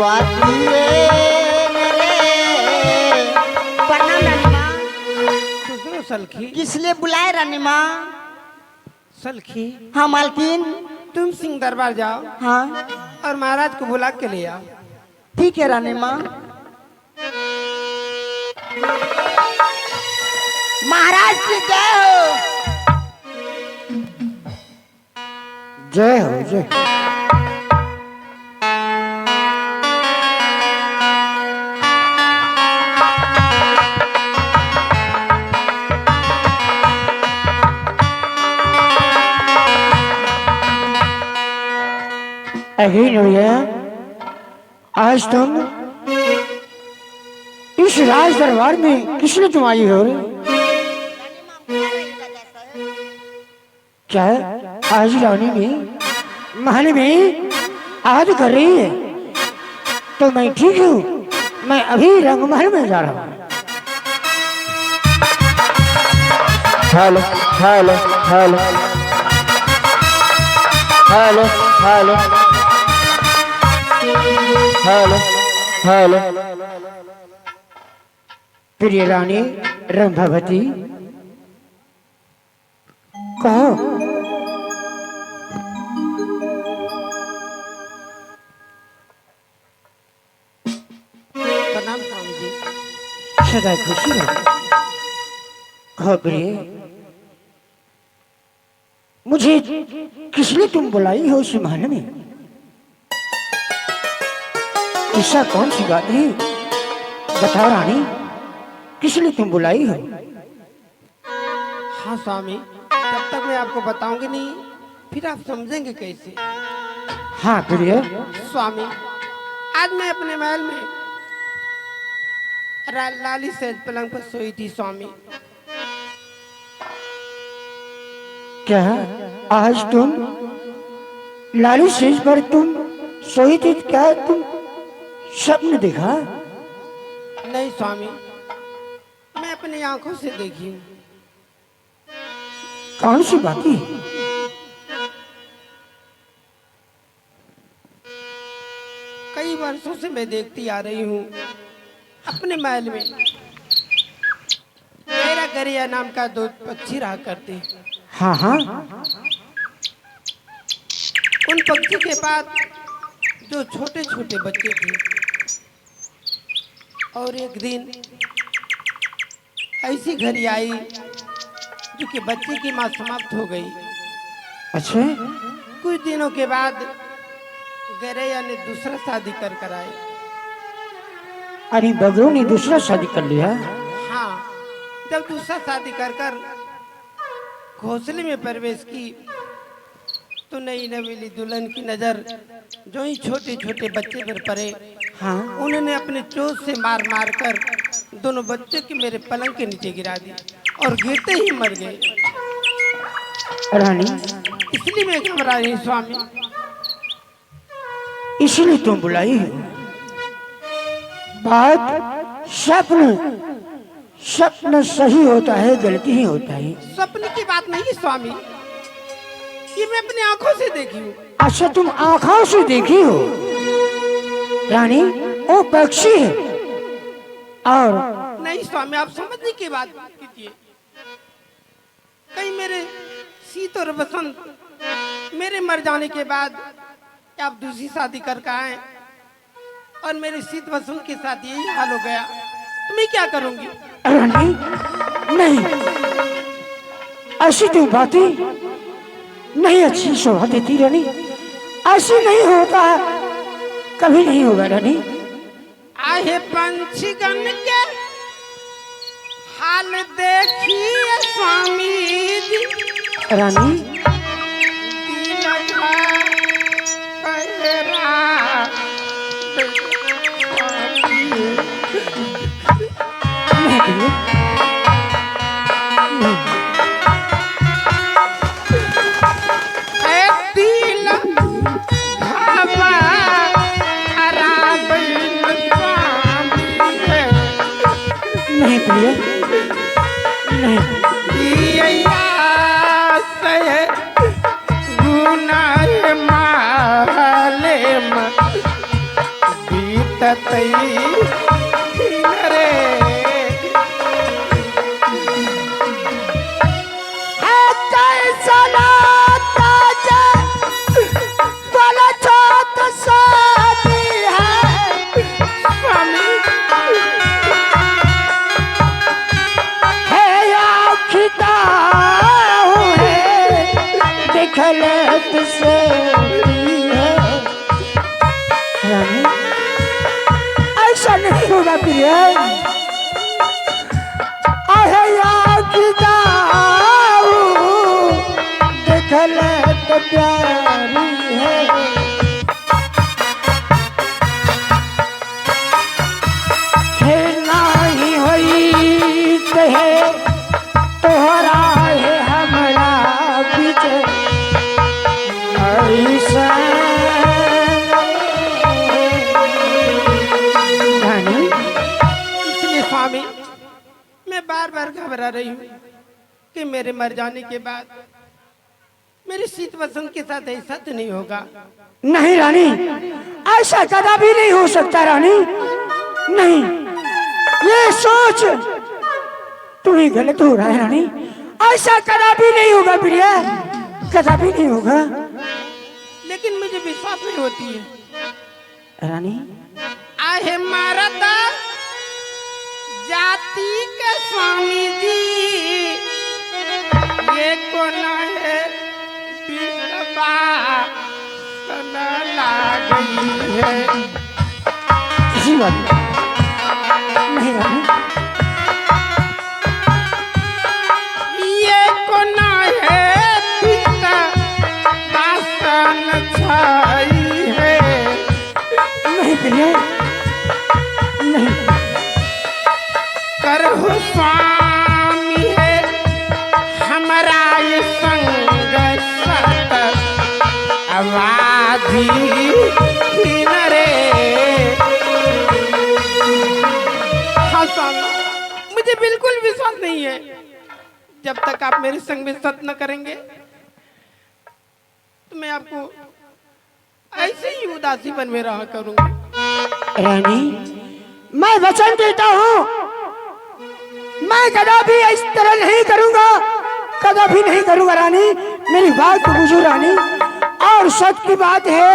बातिए रे। प्रणाम रानी माँ। खुश सलखी। किस लिए बुलाए रानी माँ? सलखी। हाँ मालकिन। तुम सिंह दरबार जाओ। हाँ और महाराज को बुला के ले आओ। ठीक है रानी माँ। महाराज की जय हो। जय हो जय। अभी नैया आज तुम इस राज दरबार में किसने तुम आई हो रे? क्या आज रानी में महल में आज कर रही है? तो मैं ठीक हूँ, मैं अभी रंगमहल में जा रहा हूँ। Hello hello hello hello hello hello hello. प्रिय रानी रंभावती कहो। प्रणाम स्वामी जी। सदा खुशी रहो। कहो प्रिय, मुझे किस लिए तुम बुलाई हो इस महल में? ऐसा कौन सी बात है? बताओ रानी, किस लिए तुम बुलाई हो? हाँ स्वामी, तब तक मैं आपको बताऊंगी नहीं, फिर आप समझेंगे कैसे। हाँ प्रिय। स्वामी, आज मैं अपने महल में लाली सेज पलंग पर सोई थी स्वामी। क्या आज तुम लाली सेज पर तुम सोई थी? क्या तुम स्वप्न देखा? नहीं स्वामी, मैं अपनी आंखों से देखी हूँ। कौन सी बात है? कई वर्षों से मैं देखती आ रही हूँ अपने महल में मेरा गरिया नाम का दो पक्षी रहा करते। हाँ हाँ। उन पक्षी के बाद जो छोटे छोटे बच्चे थे, और एक दिन ऐसी घड़ी आई जो कि बच्चे की माँ समाप्त हो गई। अच्छा। कुछ दिनों के बाद गरैया ने दूसरा शादी कर आए। अरे बगरू ने दूसरा शादी कर लिया? हाँ, जब दूसरा शादी कर घोंसले में प्रवेश की तो नई नवीली दुल्हन की नजर जो ही छोटे छोटे बच्चे पर पड़े। हाँ। उन्होंने अपने चोट से मार मार कर दोनों बच्चों की मेरे पलंग के नीचे गिरा दी और गिरते ही मर गए। रानी, इसलिए मैं घबरा रही स्वामी। इसलिए तुम बुलाई हो? बात स्वप्न स्वप्न सही होता है, गलती ही होता है। स्वप्न की बात नहीं स्वामी, ये मैं अपनी आंखों से देखी हूँ। अच्छा, तुम आंखों से देखी हो? रानी, वो पक्षी है। और नहीं स्वामी, आप समझने की बात कीजिए। कहीं मेरे शीत और बसंत मेरे मर जाने के बाद आप दूसरी शादी करके आए और मेरे शीत बसंत के साथ यही हाल हो गया, तो मैं क्या करूंगी? रानी, नहीं, ऐसी तो बातें नहीं अच्छी शोभा देती रानी। ऐसी नहीं होता, कभी नहीं होगा रानी। आहे पंछीगण के हाल देखिए स्वामी जी। रानी, दिल का पहरा नहीं प्रिय, नहीं। दिल भावा खराब नहीं प्रिय, नहीं। बतई रे ऐसा नहीं होगा प्रिय देखल तो प्यारी है नहीं होई है तोहरा है हमारा बीच इसलिए स्वामी मैं बार बार घबरा रही हूँ कि मेरे मर जाने के बाद मेरे शीत वसंत के साथ ऐसा तो नहीं होगा। नहीं रानी, ऐसा कदापि नहीं हो सकता रानी। नहीं, ये सोच तुम्हें गलत हो रहा है रानी। ऐसा कदापि नहीं होगा प्रिय, कदापि नहीं होगा। लेकिन मुझे विश्वास नहीं होती है रानी। आहे मारत जाति के स्वामी जी ये कौन है बिरबा तना गई है। किसी बात नहीं रानी। ये कौन है पिता बासन छाई है। नहीं प्रिय नहीं। करहु स्वामी है हमारा ये संग सत आवाधी रे। हाँ स्वामी, मुझे बिल्कुल विश्वास नहीं है। जब तक आप मेरे संग में सत न करेंगे तो मैं आपको ऐसे ही उदासी बन में रहा करूंगी। रानी, मैं वचन देता हूँ, मैं कदापि इस तरह नहीं करूंगा, कदापि नहीं करूंगा रानी। मेरी बात तो बुझो रानी। और सच की बात है